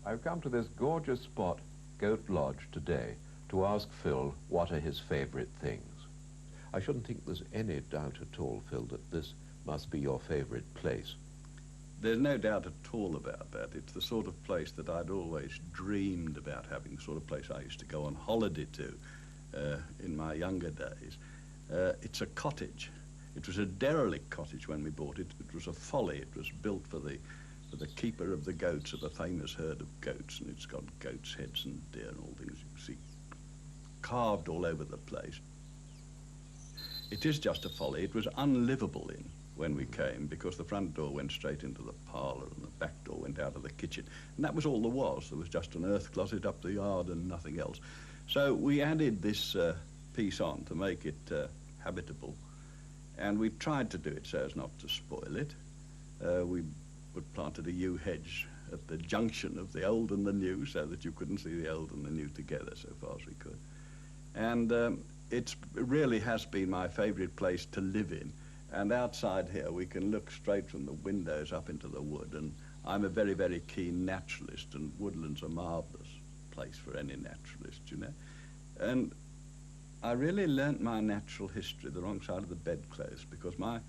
I've come to this gorgeous spot, Goat Lodge, today to ask Phil what are his favourite things. I shouldn't think there's any doubt at all, Phil, that this must be your favourite place. There's no doubt at all about that. It's the sort of place that I'd always dreamed about having, the sort of place I used to go on holiday to in my younger days. It's a cottage. It was a derelict cottage when we bought it. It was a folly. It was built for the keeper of the goats of a famous herd of goats, and it's got goats' heads and deer and all things you see carved all over the place. It is just a folly. It was unlivable in when we came, because the front door went straight into the parlour and the back door went out of the kitchen. And that was all there was. There was just an earth closet up the yard and nothing else. So we added this piece on to make it habitable. And we tried to do it so as not to spoil it. We planted a yew hedge at the junction of the old and the new, so that you couldn't see the old and the new together so far as we could. And it really has been my favourite place to live in. And outside here we can look straight from the windows up into the wood, and I'm a very, very keen naturalist, and woodland's a marvellous place for any naturalist, you know. And I really learnt my natural history the wrong side of the bedclothes, because my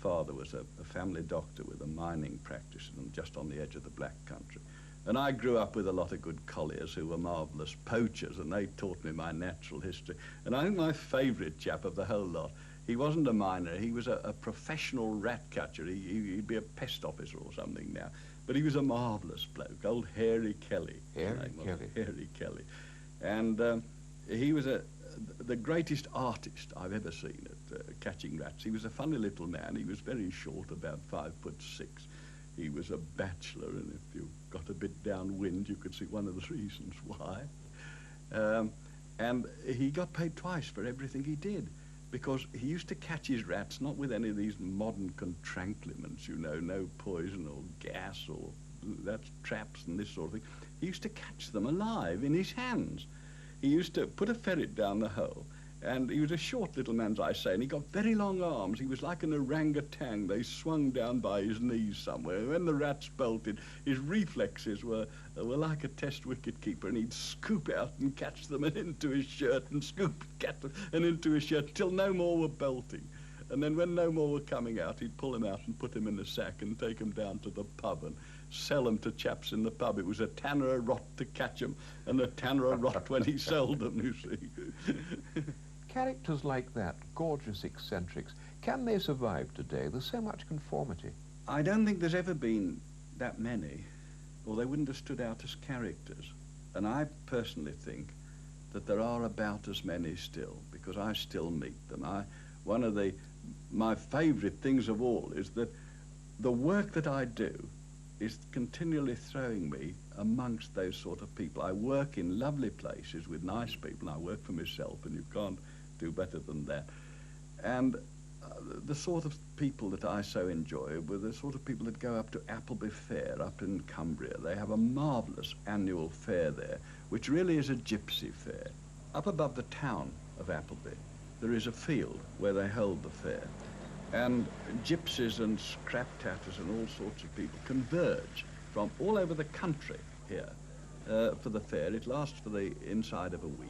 father was a family doctor with a mining practice and just on the edge of the Black Country. And I grew up with a lot of good colliers who were marvellous poachers, and they taught me my natural history. And I think my favourite chap of the whole lot, he wasn't a miner, he was a professional rat catcher. He'd be a pest officer or something now. But he was a marvellous bloke, old Hairy Kelly. Hairy Kelly. And he was the greatest artist I've ever seen at catching rats. He was a funny little man. He was very short, about 5'6". He was a bachelor, and if you got a bit downwind, you could see one of the reasons why. And he got paid twice for everything he did, because he used to catch his rats not with any of these modern contrancliments, you know, no poison or gas or that's traps and this sort of thing. He used to catch them alive in his hands. He used to put a ferret down the hole, and he was a short little man, as I say, and he got very long arms. He was like an orangutan. They swung down by his knees somewhere. When the rats bolted, his reflexes were like a test wicket keeper, and he'd scoop out and catch them and into his shirt, and scoop, catch them and into his shirt, till no more were bolting. And then when no more were coming out, he'd pull them out and put them in a sack and take them down to the pub and sell them to chaps in the pub. It was a tanner a rot to catch them, and a tanner a rot when he sold them, you see. Characters like that, gorgeous eccentrics, can they survive today? There's so much conformity. I don't think there's ever been that many, or they wouldn't have stood out as characters. And I personally think that there are about as many still, because I still meet them. One of my favourite things of all is that the work that I do is continually throwing me amongst those sort of people. I work in lovely places with nice people, and I work for myself, and you can't do better than that. And the sort of people that I so enjoy were the sort of people that go up to Appleby Fair up in Cumbria. They have a marvellous annual fair there, which really is a gypsy fair. Up above the town of Appleby, there is a field where they hold the fair. And gypsies and scrap tatters and all sorts of people converge from all over the country here for the fair. It lasts for the inside of a week.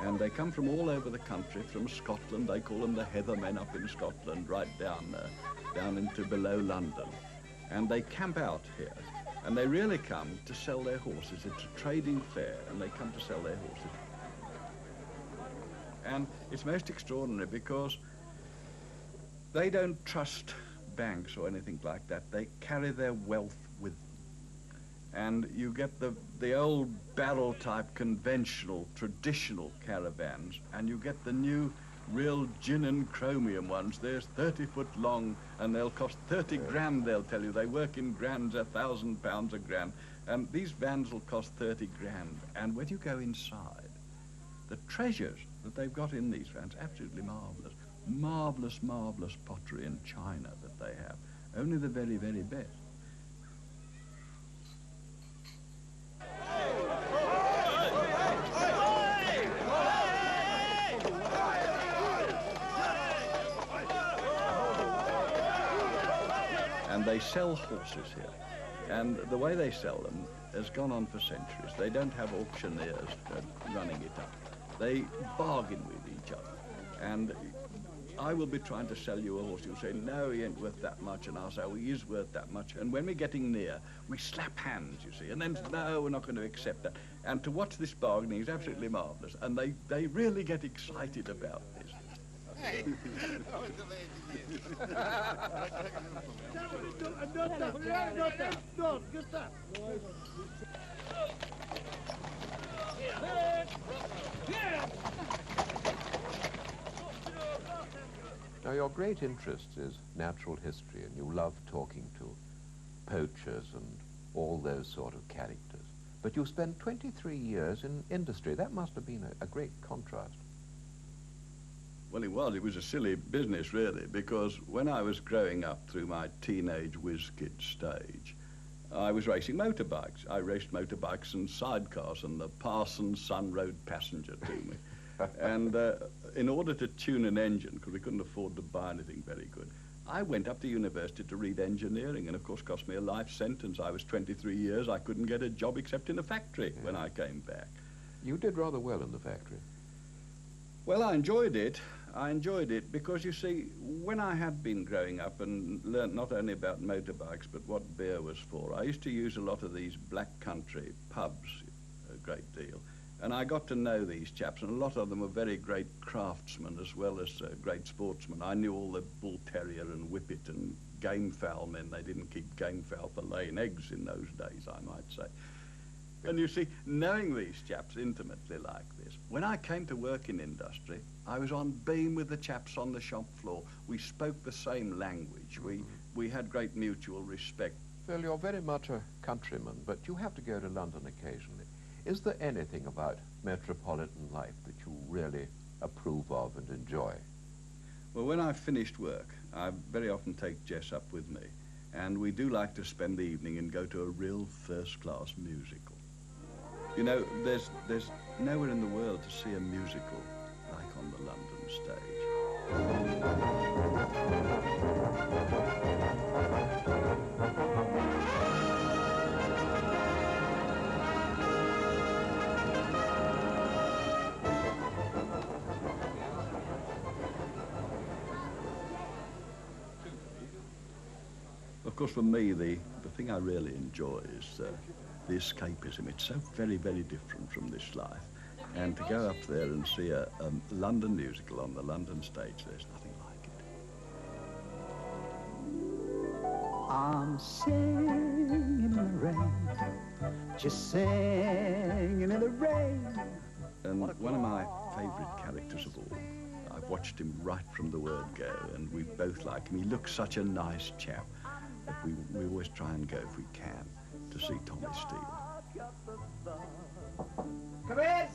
And they come from all over the country, from Scotland. They call them the Heather Men up in Scotland, right down into below London. And they camp out here. And they really come to sell their horses. It's a trading fair, and they come to sell their horses. And it's most extraordinary because they don't trust banks or anything like that. They carry their wealth with them. And you get the old barrel-type, conventional, traditional caravans, and you get the new, real gin and chromium ones. They're 30 foot long, and they'll cost 30 grand, they'll tell you. They work in grands, £1,000 a grand. And these vans will cost 30 grand. And when you go inside, the treasures that they've got in these vans, absolutely marvellous. Marvellous, marvellous pottery and china that they have. Only the very, very best. And they sell horses here. And the way they sell them has gone on for centuries. They don't have auctioneers running it up. They bargain with each other. And I will be trying to sell you a horse. You'll say, no, he ain't worth that much. And I'll say, oh, he is worth that much. And when we're getting near, we slap hands, you see. And then, no, we're not going to accept that. And to watch this bargaining is absolutely marvellous. And they really get excited about this. Now, your great interest is natural history, and you love talking to poachers and all those sort of characters. But you spent 23 years in industry. That must have been a great contrast. Well, it was. It was a silly business, really, because when I was growing up through my teenage whiz-kid stage, I was racing motorbikes. I raced motorbikes and sidecars, and the parson's son rode passenger to me. And in order to tune an engine, because we couldn't afford to buy anything very good, I went up to university to read engineering, and of course cost me a life sentence. I was 23 years. I couldn't get a job except in a factory when I came back. You did rather well in the factory. Well, I enjoyed it. I enjoyed it because, you see, when I had been growing up and learnt not only about motorbikes but what beer was for, I used to use a lot of these black country pubs a great deal. And I got to know these chaps, and a lot of them were very great craftsmen as well as great sportsmen. I knew all the bull terrier and whippet and game fowl men. They didn't keep game fowl for laying eggs in those days, I might say. And you see, knowing these chaps intimately like this, when I came to work in industry, I was on beam with the chaps on the shop floor. We spoke the same language. We had great mutual respect. Phil, you're very much a countryman, but you have to go to London occasionally. Is there anything about metropolitan life that you really approve of and enjoy? Well, when I've finished work, I very often take Jess up with me, and we do like to spend the evening and go to a real first-class musical. You know, there's nowhere in the world to see a musical like on the London stage. Of course, for me, the thing I really enjoy is the escapism. It's so very, very different from this life. And to go up there and see a London musical on the London stage, there's nothing like it. I'm singing in the rain, just singing in the rain. And one of my favourite characters of all, I've watched him right from the word go, and we both like him. He looks such a nice chap that we always try and go, if we can, to see Tommy Steele. Come in!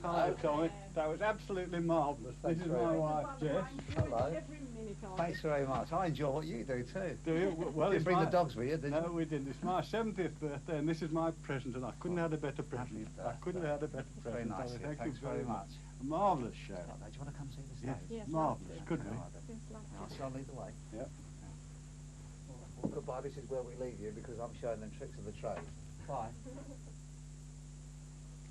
Hello, Tommy. That was absolutely marvellous. This is my wife, Jess. Hello. Thanks very much. I enjoy what you do too. Do you? Well, You didn't bring the dogs with you, did you? No, we didn't. It's my 70th birthday, and this is my present, and I couldn't have had a better present. I couldn't have had a better Very present. nice. Tommy. Thanks Thank you very much. A marvellous show. Do you want to come see the stage? Yes, Yes, marvellous. lovely. Could we? Shall I lead the way? Yep. Well, goodbye. This is where we leave you because I'm showing them tricks of the trade. Bye.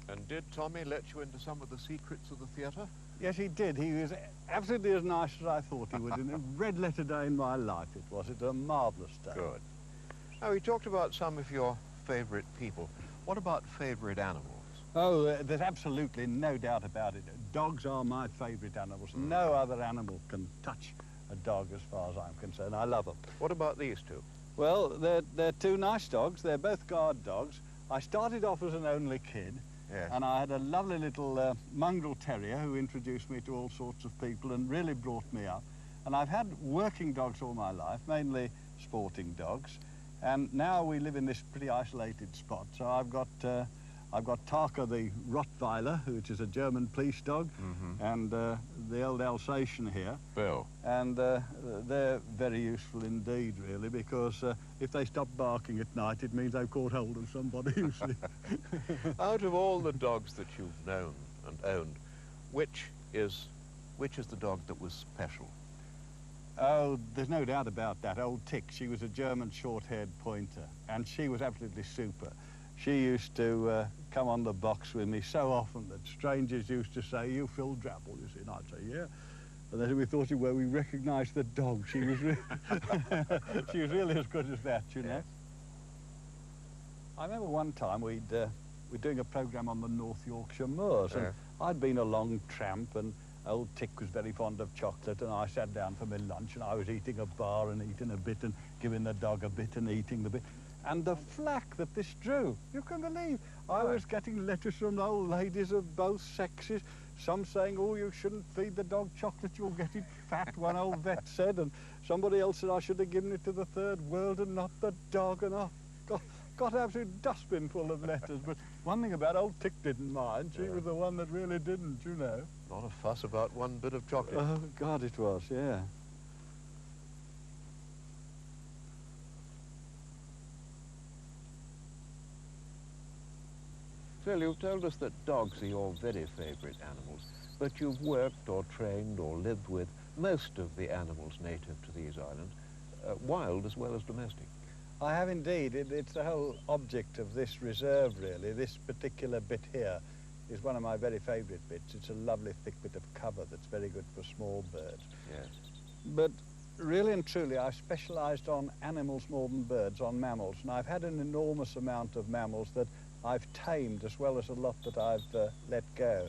And did Tommy let you into some of the secrets of the theatre? Yes, he did. He was absolutely as nice as I thought he would. And a red letter day in my life it was. It was a marvellous day. Good. Now, we talked about some of your favourite people. What about favourite animals? Oh, there's absolutely no doubt about it. Dogs are my favourite animals. No other animal can touch a dog as far as I'm concerned. I love them. What about these two? Well, they're two nice dogs. They're both guard dogs. I started off as an only kid. Yes. And I had a lovely little mongrel terrier who introduced me to all sorts of people and really brought me up. And I've had working dogs all my life, mainly sporting dogs. And now we live in this pretty isolated spot. So I've got Tarka the Rottweiler, which is a German police dog, and the old Alsatian here. Bill. And they're very useful indeed, really, because if they stop barking at night, it means they've caught hold of somebody, you see. Out of all the dogs that you've known and owned, which is the dog that was special? Oh, there's no doubt about that. Old Tick, she was a German short-haired pointer, and she was absolutely super. She used to come on the box with me so often that strangers used to say, "You Phil Drabble," you see, and I'd say, "Yeah." And then we thought, well, we recognised the dog. She was, she was really as good as that, you know. I remember one time we're doing a programme on the North Yorkshire moors, and I'd been a long tramp, and old Tick was very fond of chocolate, and I sat down for my lunch, and I was eating a bar and eating a bit and giving the dog a bit and eating the bit. And the flack that this drew, you can believe. I was getting letters from old ladies of both sexes, some saying, "Oh, you shouldn't feed the dog chocolate, you'll get it fat," one old vet said, and somebody else said I should have given it to the third world and not the dog, and I got an absolute dustbin full of letters. But one thing about old Tick didn't mind, she was the one that really didn't, you know. Not a fuss about one bit of chocolate. Oh, God, it was, yeah. Phil, you've told us that dogs are your very favourite animals, but you've worked or trained or lived with most of the animals native to these islands, wild as well as domestic. I have indeed. It's the whole object of this reserve, really. This particular bit here is one of my very favourite bits. It's a lovely thick bit of cover that's very good for small birds. Yes. But really and truly, I specialised on animals more than birds, on mammals, and I've had an enormous amount of mammals that I've tamed as well as a lot that I've let go.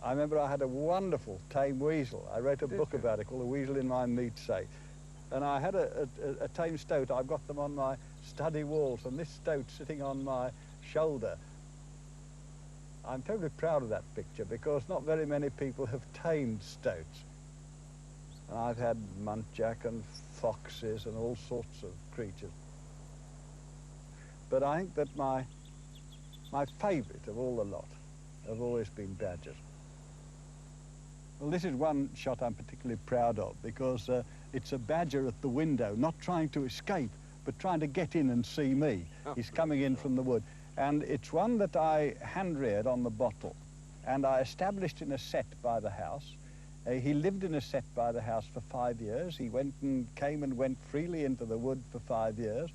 I remember I had a wonderful tame weasel. I wrote a book about it called The Weasel in My Meat Safe. And I had a tame stoat. I've got them on my study walls, and this stoat sitting on my shoulder. I'm totally proud of that picture because not very many people have tamed stoats. And I've had muntjac and foxes and all sorts of creatures. But I think that my favourite of all the lot have always been badgers. Well, this is one shot I'm particularly proud of because it's a badger at the window, not trying to escape, but trying to get in and see me. He's coming in from the wood. And it's one that I hand-reared on the bottle, and I established in a set by the house. He lived in a set by the house for 5 years. He came and went freely into the wood for 5 years,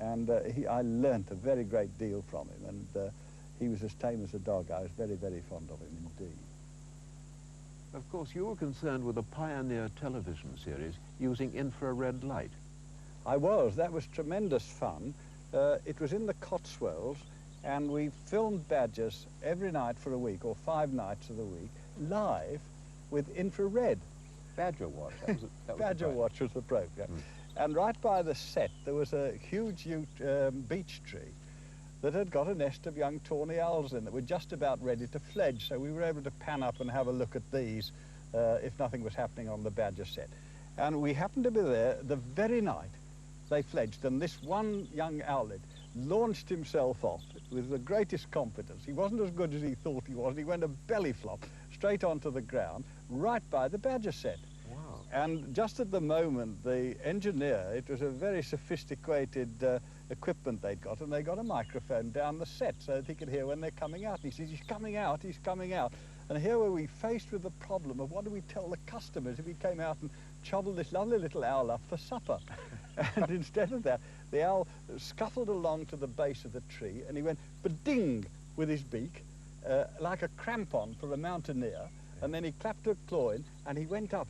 and I learnt a very great deal from him, and he was as tame as a dog. I was very, very fond of him indeed. Of course, you were concerned with a pioneer television series using infrared light. I was. That was tremendous fun. It was in the Cotswolds, and we filmed badgers every night for a week, or 5 nights of the week, live with infrared. Badger Watch. That was Badger Watch was the program. And right by the set, there was a huge beech tree that had got a nest of young tawny owls in that were just about ready to fledge, so we were able to pan up and have a look at these if nothing was happening on the badger set. And we happened to be there the very night they fledged, and this one young owlet launched himself off with the greatest confidence. He wasn't as good as he thought he was. He went a belly flop straight onto the ground, right by the badger set. Wow. And just at the moment, the engineer, it was a very sophisticated equipment they'd got, and they got a microphone down the set so that he could hear when they're coming out. And he says, "He's coming out, he's coming out." And here were we faced with the problem of what do we tell the customers if he came out and chobbled this lovely little owl up for supper. And instead of that, the owl scuffled along to the base of the tree, and he went ba-ding with his beak, like a crampon for a mountaineer, and then he clapped a claw in, and he went up,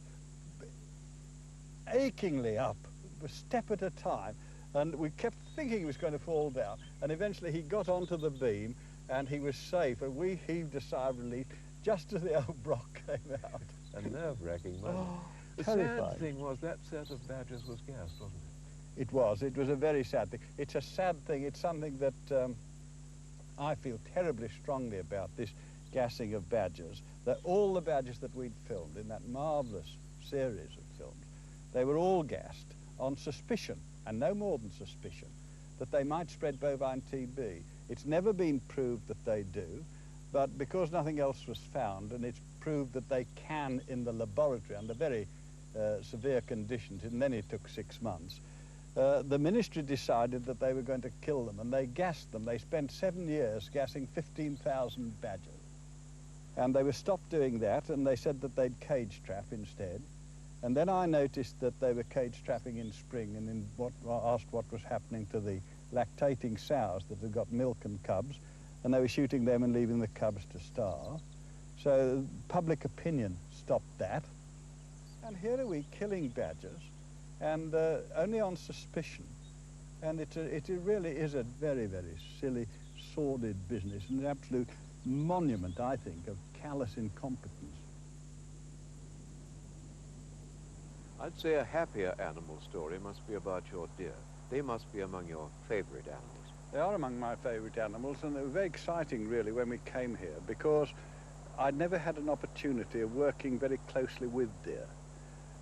achingly up, a step at a time, and we kept thinking he was going to fall down, and eventually he got onto the beam, and he was safe, and we heaved a sigh of relief just as the old Brock came out. A nerve-wracking moment. Oh, the terrifying. sad thing was that set of badgers was gassed, wasn't it? It was a very sad thing. It's a sad thing. It's something that I feel terribly strongly about, this gassing of badgers. That all the badgers that we'd filmed in that marvellous series of films, they were all gassed on suspicion, and no more than suspicion, that they might spread bovine TB. It's never been proved that they do, but because nothing else was found, and it's proved that they can in the laboratory under very severe conditions, and then it took 6 months, the ministry decided that they were going to kill them, and they gassed them. They spent 7 years gassing 15,000 badgers. And they were stopped doing that, and they said that they'd cage trap instead. And then I noticed that they were cage trapping in spring, and asked what was happening to the lactating sows that had got milk and cubs, and they were shooting them and leaving the cubs to starve. So public opinion stopped that. And here are we killing badgers, and only on suspicion. And it really is a very, very silly, sordid business, and an absolute monument, I think, of callous incompetence. I'd say a happier animal story must be about your deer. They must be among your favourite animals. They are among my favourite animals, and they were very exciting, really, when we came here, because I'd never had an opportunity of working very closely with deer.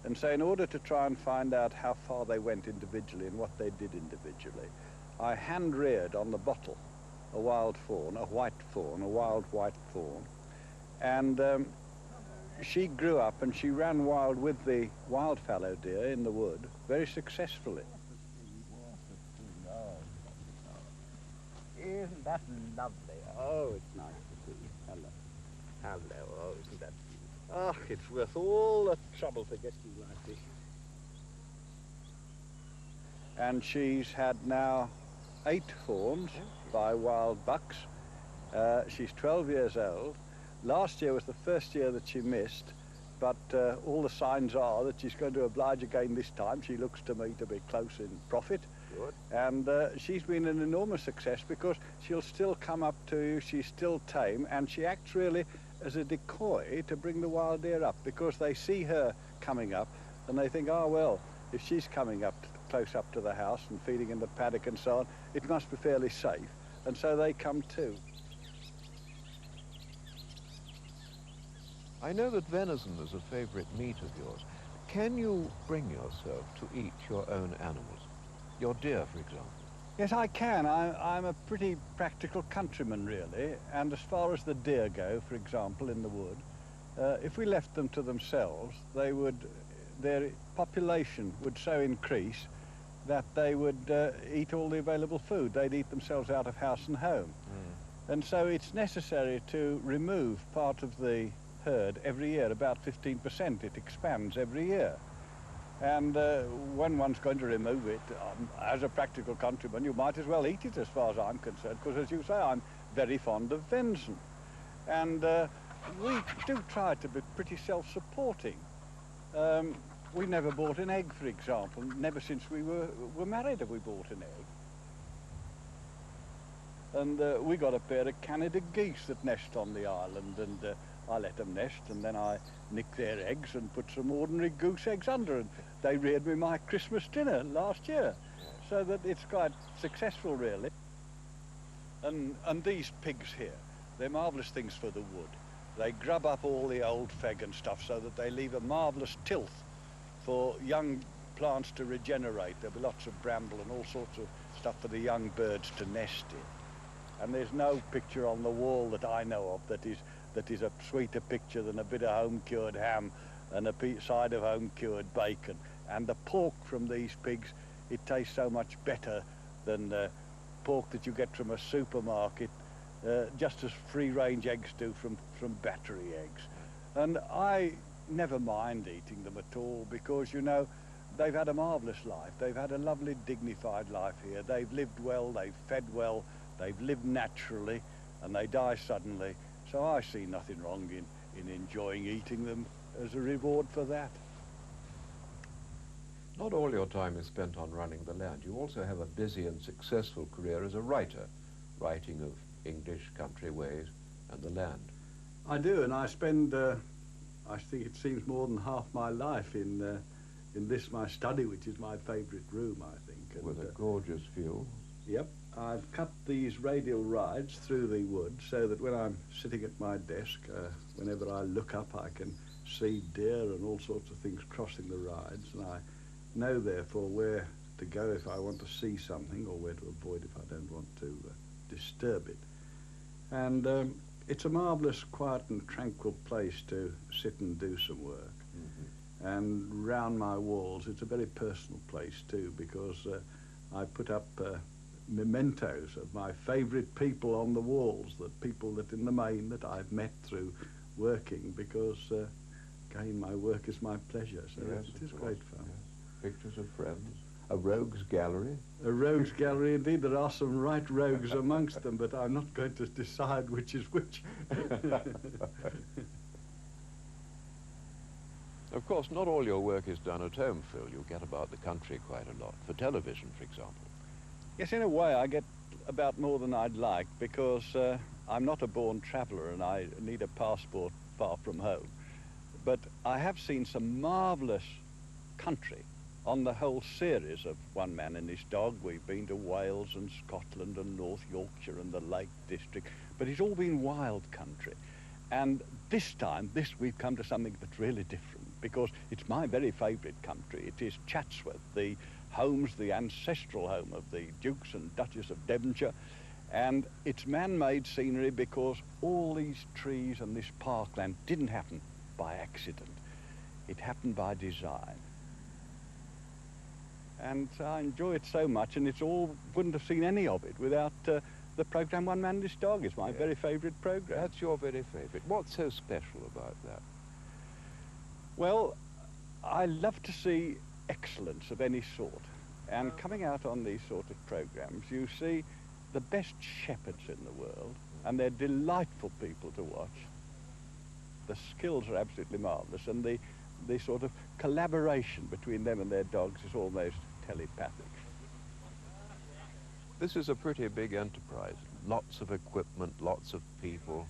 And so in order to try and find out how far they went individually and what they did individually, I hand-reared on the bottle a wild fawn, a white fawn, a wild white fawn. And she grew up and she ran wild with the wild fallow deer in the wood very successfully. Isn't that lovely? Oh, it's nice to see you. Hello. Hello. Oh, isn't that beautiful? Oh, it's worth all the trouble to get you like this. And she's had now 8 fawns by wild bucks. She's 12 years old. Last year was the first year that she missed, but all the signs are that she's going to oblige again this time. She looks to me to be close in profit. Good. And she's been an enormous success because she'll still come up to you, she's still tame, and she acts really as a decoy to bring the wild deer up, because they see her coming up and they think, oh, well, if she's coming up close up to the house and feeding in the paddock and so on, it must be fairly safe, and so they come too. I know that venison is a favourite meat of yours. Can you bring yourself to eat your own animals? Your deer, for example? Yes, I can. I'm a pretty practical countryman, really, and as far as the deer go, for example, in the wood, if we left them to themselves, their population would so increase that they would eat all the available food. They'd eat themselves out of house and home. And so it's necessary to remove part of the herd every year, about 15%. It expands every year. And when one's going to remove it, as a practical countryman, you might as well eat it as far as I'm concerned, because as you say, I'm very fond of venison. And we do try to be pretty self-supporting. We never bought an egg, for example. Never since we were married have we bought an egg. And we got a pair of Canada geese that nest on the island, and I let them nest, and then I nicked their eggs and put some ordinary goose eggs under, and they reared me my Christmas dinner last year. So that it's quite successful, really. And these pigs here, they're marvellous things for the wood. They grub up all the old feg and stuff so that they leave a marvellous tilth for young plants to regenerate. There'll be lots of bramble and all sorts of stuff for the young birds to nest in. And there's no picture on the wall that I know of that is a sweeter picture than a bit of home-cured ham and a side of home-cured bacon. And the pork from these pigs, it tastes so much better than pork that you get from a supermarket, just as free-range eggs do from battery eggs. And I never mind eating them at all, because, you know, they've had a marvellous life. They've had a lovely, dignified life here. They've lived well, they've fed well, they've lived naturally, and they die suddenly. So I see nothing wrong in enjoying eating them as a reward for that. Not all your time is spent on running the land. You also have a busy and successful career as a writer, writing of English country ways and the land. I do, and I spend, I think it seems more than half my life in this, my study, which is my favourite room, I think. And, with a gorgeous view. Yep. I've cut these radial rides through the wood so that when I'm sitting at my desk, whenever I look up, I can see deer and all sorts of things crossing the rides, and I know, therefore, where to go if I want to see something, or where to avoid if I don't want to disturb it. And it's a marvellous, quiet and tranquil place to sit and do some work. Mm-hmm. And round my walls, it's a very personal place too, because I put up mementos of my favourite people on the walls, the people that in the main that I've met through working, because again, my work is my pleasure, so Yes, it is of great course, fun. yes. Pictures of friends. A rogues gallery. A rogues gallery, indeed. There are some right rogues amongst them, but I'm not going to decide which is which. Of course, not all your work is done at home, Phil. You get about the country quite a lot. For television, for example. Yes, in a way, I get about more than I'd like because I'm not a born traveller and I need a passport far from home. But I have seen some marvellous country on the whole series of One Man and His Dog. We've been to Wales and Scotland and North Yorkshire and the Lake District, but it's all been wild country. And this time, we've come to something that's really different because it's my very favourite country. It is Chatsworth, the ancestral home of the Dukes and Duchess of Devonshire, and it's man-made scenery because all these trees and this parkland didn't happen by accident. It happened by design. And I enjoy it so much, and wouldn't have seen any of it without the programme One Man and His Dog. Is my very favourite programme. That's your very favourite. What's so special about that? Well, I love to see excellence of any sort, and coming out on these sort of programmes, you see the best shepherds in the world, and they're delightful people to watch. The skills are absolutely marvellous, and the sort of collaboration between them and their dogs is almost telepathic. This is a pretty big enterprise. Lots of equipment, lots of people.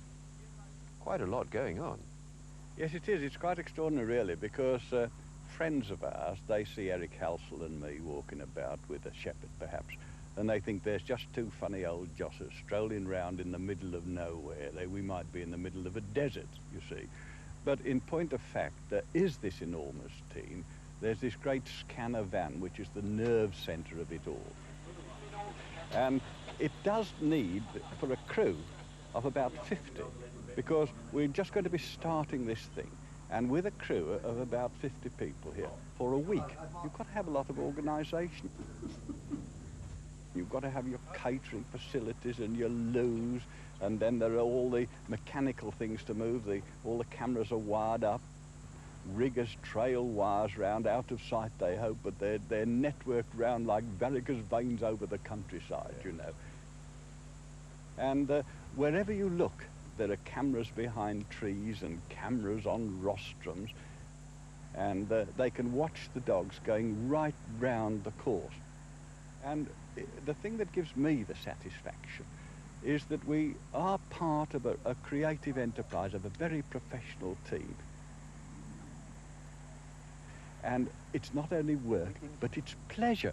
Quite a lot going on. Yes, it is. It's quite extraordinary, really, because friends of ours, they see Eric Halsell and me walking about with a shepherd, perhaps, and they think there's just two funny old jossers strolling round in the middle of nowhere. We might be in the middle of a desert, you see. But in point of fact, there is this enormous team. There's this great scanner van, which is the nerve centre of it all. And it does need, for a crew of about 50, because we're just going to be starting this thing. And with a crew of about 50 people here for a week, you've got to have a lot of organisation. You've got to have your catering facilities and your loos, and then there are all the mechanical things to move. All the cameras are wired up. Riggers trail wires round, out of sight they hope, but they're networked round like varicose veins over the countryside, you know. And wherever you look, there are cameras behind trees and cameras on rostrums, and they can watch the dogs going right round the course. And the thing that gives me the satisfaction is that we are part of a creative enterprise of a very professional team. And it's not only work, but it's pleasure,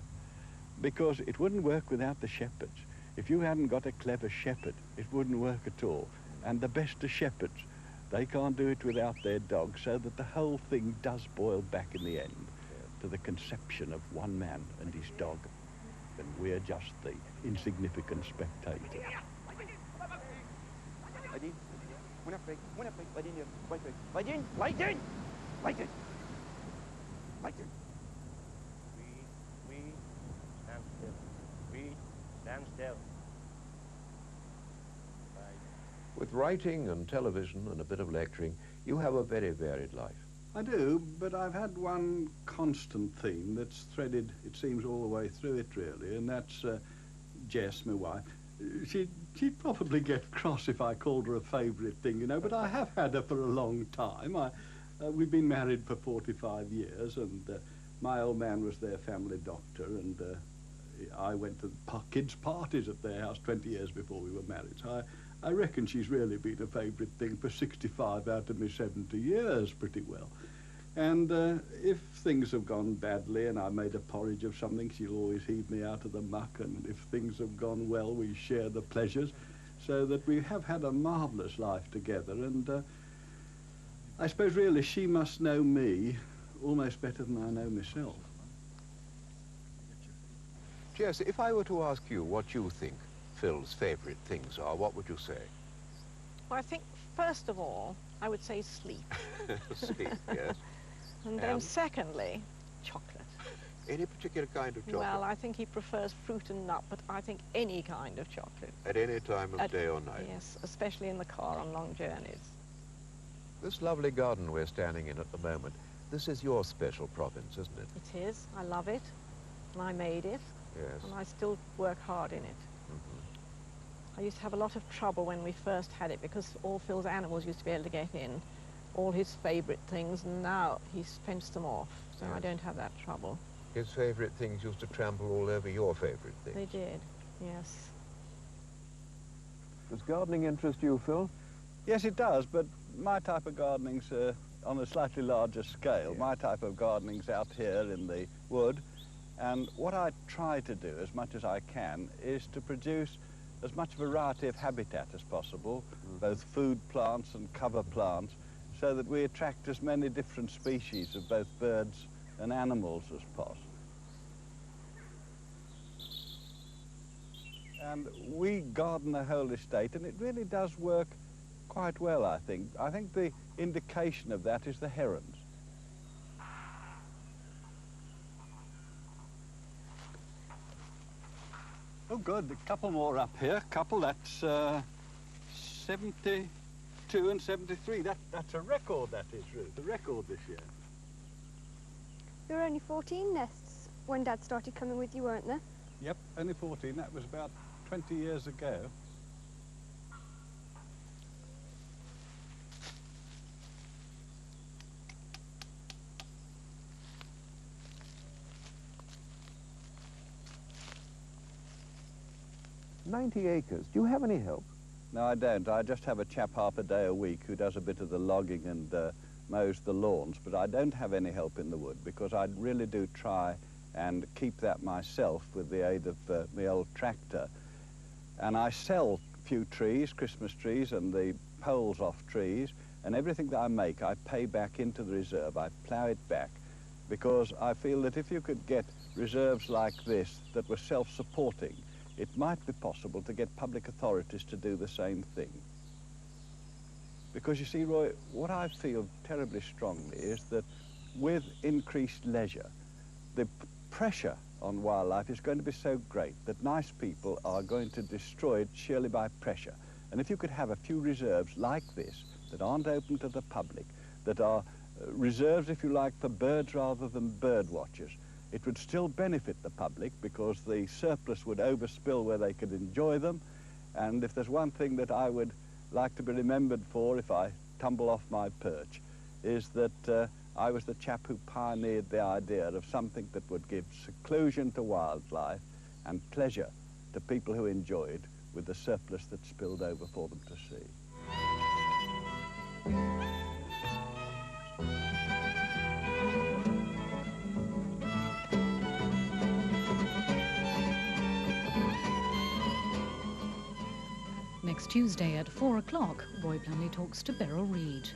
because it wouldn't work without the shepherds. If you hadn't got a clever shepherd, it wouldn't work at all. And the best of shepherds, they can't do it without their dogs, so that the whole thing does boil back in the end to the conception of one man and his dog. And we're just the insignificant spectators. Stand still. With writing and television and a bit of lecturing, you have a very varied life. I do, but I've had one constant theme that's threaded, it seems, all the way through it, really, and that's Jess, my wife. She'd probably get cross if I called her a favourite thing, you know, but I have had her for a long time. We've been married for 45 years, and my old man was their family doctor, and I went to kids' parties at their house 20 years before we were married. So I reckon she's really been a favourite thing for 65 out of my 70 years pretty well. And if things have gone badly and I made a porridge of something, she'll always heave me out of the muck, and if things have gone well, we share the pleasures, so that we have had a marvellous life together. And I suppose really she must know me almost better than I know myself. Jess, if I were to ask you what you think Phil's favourite things are, what would you say? Well, I think, first of all, I would say sleep. Sleep, yes. And then secondly, chocolate. Any particular kind of chocolate? Well, I think he prefers fruit and nut, but I think any kind of chocolate. At any time of day or night? Yes, especially in the car on long journeys. This lovely garden we're standing in at the moment, this is your special province, isn't it? It is. I love it. And I made it. Yes. And I still work hard in it. I used to have a lot of trouble when we first had it because all Phil's animals used to be able to get in, all his favourite things, and now he's fenced them off, so I don't have that trouble. His favourite things used to trample all over your favourite things. They did, yes. Does gardening interest you, Phil? Yes, it does, but my type of gardening's on a slightly larger scale. Yes. My type of gardening's out here in the wood, and what I try to do as much as I can is to produce as much variety of habitat as possible, both food plants and cover plants, so that we attract as many different species of both birds and animals as possible. And we garden the whole estate, and it really does work quite well, I think. I think the indication of that is the herons. Oh, good. A couple more up here. Couple, that's 72 and 73. That's a record, that is, Ruth. A record this year. There were only 14 nests when Dad started coming with you, weren't there? Yep, only 14. That was about 20 years ago. "90 acres. Do you have any help?" No, I don't. I just have a chap half a day a week who does a bit of the logging and mows the lawns, but I don't have any help in the wood because I really do try and keep that myself with the aid of my old tractor. And I sell a few trees, Christmas trees, and the poles off trees, and everything that I make I pay back into the reserve. I plough it back because I feel that if you could get reserves like this that were self-supporting, it might be possible to get public authorities to do the same thing. Because you see, Roy, what I feel terribly strongly is that with increased leisure, the pressure on wildlife is going to be so great that nice people are going to destroy it sheerly by pressure. And if you could have a few reserves like this that aren't open to the public, that are reserves, if you like, for birds rather than bird watchers, it would still benefit the public because the surplus would overspill where they could enjoy them. And if there's one thing that I would like to be remembered for if I tumble off my perch, is that I was the chap who pioneered the idea of something that would give seclusion to wildlife and pleasure to people who enjoyed with the surplus that spilled over for them to see. Next Tuesday at 4 o'clock, Roy Plumley talks to Beryl Reid.